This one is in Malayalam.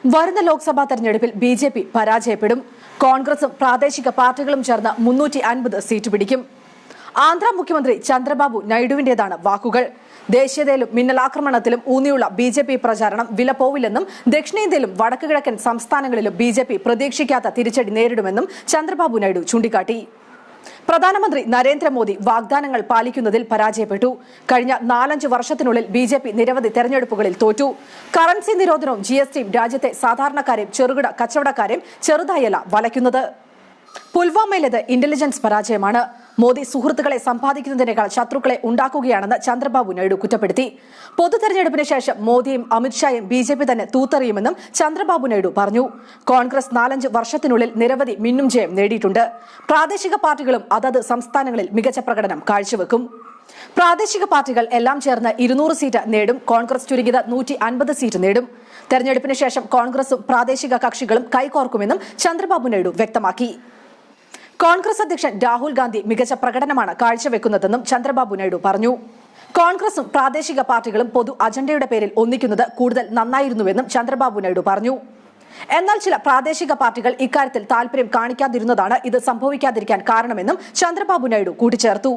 വരുന്ന ലോക്സഭാ തെരഞ്ഞെടുപ്പിൽ ബിജെപി പരാജയപ്പെടും. കോൺഗ്രസും പ്രാദേശിക പാർട്ടികളും ചേർന്ന് 350 സീറ്റ് പിടിക്കും. ആന്ധ്ര മുഖ്യമന്ത്രി ചന്ദ്രബാബു നായിഡുവിന്റേതാണ് വാക്കുകൾ. ദേശീയതയിലും മിന്നലാക്രമണത്തിലും ഊന്നിയുള്ള ബിജെപി പ്രചാരണം വിലപ്പോവില്ലെന്നും ദക്ഷിണേന്ത്യയിലും വടക്കുകിഴക്കൻ സംസ്ഥാനങ്ങളിലും ബിജെപി പ്രതീക്ഷിക്കാത്ത തിരിച്ചടി നേരിടുമെന്നും ചന്ദ്രബാബു നായിഡു ചൂണ്ടിക്കാട്ടി. പ്രധാനമന്ത്രി നരേന്ദ്രമോദി വാഗ്ദാനങ്ങൾ പാലിക്കുന്നതിൽ പരാജയപ്പെട്ടു. കഴിഞ്ഞ 4-5 വർഷത്തിനുള്ളിൽ ബിജെപി നിരവധി തെരഞ്ഞെടുപ്പുകളിൽ തോറ്റു. കറൻസി നിരോധനവും GSTയും രാജ്യത്തെ സാധാരണക്കാരെയും ചെറുകിട കച്ചവടക്കാരെയും ചെറുതായല്ല വലയ്ക്കുന്നത്. പുൽവാമയിലേത് ഇന്റലിജൻസ് പരാജയമാണ്. മോദി സുഹൃത്തുക്കളെ സമ്പാദിക്കുന്നതിനേക്കാൾ ശത്രുക്കളെ ഉണ്ടാക്കുകയാണെന്ന് ചന്ദ്രബാബു നായിഡു കുറ്റപ്പെടുത്തി. പൊതു തെരഞ്ഞെടുപ്പിന് ശേഷം മോദിയും അമിത്ഷായും ബിജെപി തന്നെ തൂത്തെറിയുമെന്നും ചന്ദ്രബാബു നായിഡു പറഞ്ഞു. കോൺഗ്രസ് 4-5 വർഷത്തിനുള്ളിൽ നിരവധി മിന്നും ജയം നേടിയിട്ടുണ്ട്. പ്രാദേശിക പാർട്ടികളും അതത് സംസ്ഥാനങ്ങളിൽ മികച്ച പ്രകടനം കാഴ്ചവെക്കും. പ്രാദേശിക പാർട്ടികൾ എല്ലാം ചേർന്ന് 200 സീറ്റ് നേടും. കോൺഗ്രസ് ചുരുങ്ങിയത് 150 സീറ്റ് നേടും. തെരഞ്ഞെടുപ്പിന് ശേഷം കോൺഗ്രസും പ്രാദേശിക കക്ഷികളും കൈകോർക്കുമെന്നും ചന്ദ്രബാബു നായിഡു വ്യക്തമാക്കി. കോൺഗ്രസ് അധ്യക്ഷൻ രാഹുൽ ഗാന്ധി മികച്ച പ്രകടനമാണ് കാഴ്ചവെക്കുന്നതെന്നും ചന്ദ്രബാബു നായിഡു പറഞ്ഞു. കോൺഗ്രസും പ്രാദേശിക പാർട്ടികളും പൊതു അജണ്ടയുടെ പേരിൽ ഒന്നിക്കുന്നത് കൂടുതൽ നന്നായിരുന്നുവെന്നും ചന്ദ്രബാബു നായിഡു പറഞ്ഞു. എന്നാൽ ചില പ്രാദേശിക പാർട്ടികൾ ഇക്കാര്യത്തിൽ താൽപര്യം കാണിക്കാതിരുന്നതാണ് ഇത് സംഭവിക്കാതിരിക്കാൻ കാരണമെന്നും ചന്ദ്രബാബു നായിഡു കൂട്ടിച്ചേർത്തു.